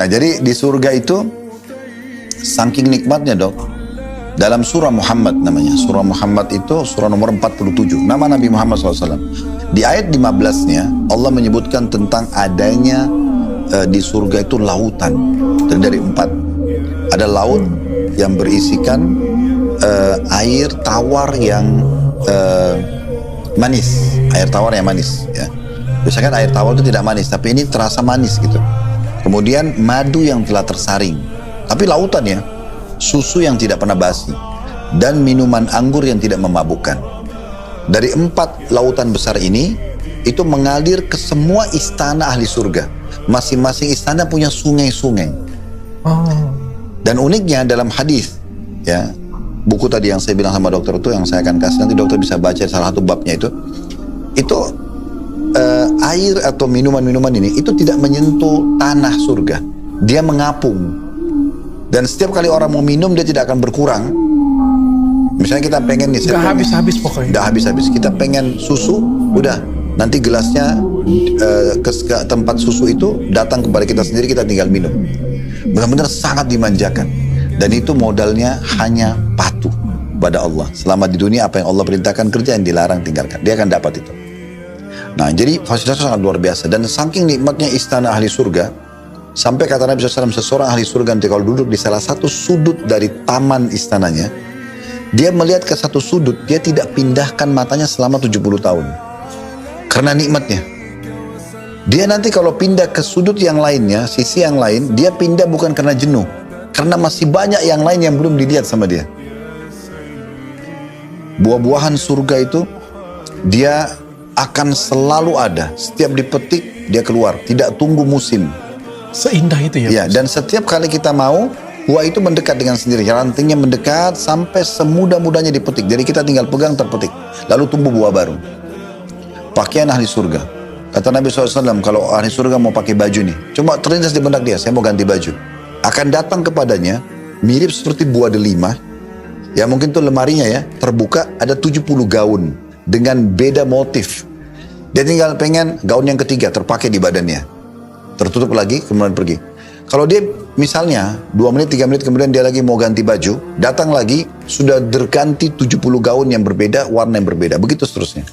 Nah, jadi di surga itu saking nikmatnya dok. Dalam surah Muhammad namanya. Surah Muhammad itu surah nomor 47. Nama Nabi Muhammad SAW. Di ayat 15-nya Allah menyebutkan tentang adanya di surga itu lautan. Dari 4. Ada laut yang berisikan air tawar yang manis. Air tawar yang manis. Ya. Biasanya kan air tawar itu tidak manis. Tapi ini terasa manis gitu. Kemudian madu yang telah tersaring. Tapi lautan ya. Susu yang tidak pernah basi, dan minuman anggur yang tidak memabukkan. Dari 4 lautan besar ini, itu mengalir ke semua istana ahli surga. Masing-masing istana punya sungai-sungai. Dan uniknya dalam hadis, ya, buku tadi yang saya bilang sama dokter itu, yang saya akan kasih, nanti dokter bisa baca salah satu babnya itu air atau minuman-minuman ini, itu tidak menyentuh tanah surga. Dia mengapung. Dan setiap kali orang mau minum, dia tidak akan berkurang. Misalnya kita pengen nih, nggak habis-habis pokoknya. Nggak habis-habis. Kita pengen susu, udah. Nanti gelasnya ke tempat susu itu datang kepada kita sendiri, kita tinggal minum. Benar-benar sangat dimanjakan. Dan itu modalnya hanya patuh pada Allah. Selama di dunia, apa yang Allah perintahkan kerja, yang dilarang tinggalkan. Dia akan dapat itu. Nah, jadi fasilitasnya sangat luar biasa. Dan saking nikmatnya istana ahli surga, sampai kata Nabi SAW, seseorang ahli surga nanti kalau duduk di salah satu sudut dari taman istananya, dia melihat ke satu sudut, dia tidak pindahkan matanya selama 70 tahun. Karena nikmatnya. Dia nanti kalau pindah ke sudut yang lainnya, sisi yang lain, dia pindah bukan karena jenuh. Karena masih banyak yang lain yang belum dilihat sama dia. Buah-buahan surga itu, dia akan selalu ada. Setiap dipetik, dia keluar. Tidak tunggu musim. Seindah itu ya? Ya, dan setiap kali kita mau, buah itu mendekat dengan sendiri. Rantingnya mendekat sampai semudah-mudahnya dipetik. Jadi kita tinggal pegang, terpetik. Lalu tumbuh buah baru. Pakaian ahli surga. Kata Nabi SAW, kalau ahli surga mau pakai baju nih, coba terlintas di benak dia, saya mau ganti baju. Akan datang kepadanya, mirip seperti buah delima. Ya mungkin tuh lemarinya ya, terbuka, ada 70 gaun. Dengan beda motif. Dia tinggal pengen gaun yang ketiga, terpakai di badannya. Tertutup lagi, kemudian pergi. Kalau dia misalnya 2 menit, 3 menit kemudian dia lagi mau ganti baju, datang lagi, sudah terganti 70 gaun yang berbeda, warna yang berbeda. Begitu seterusnya.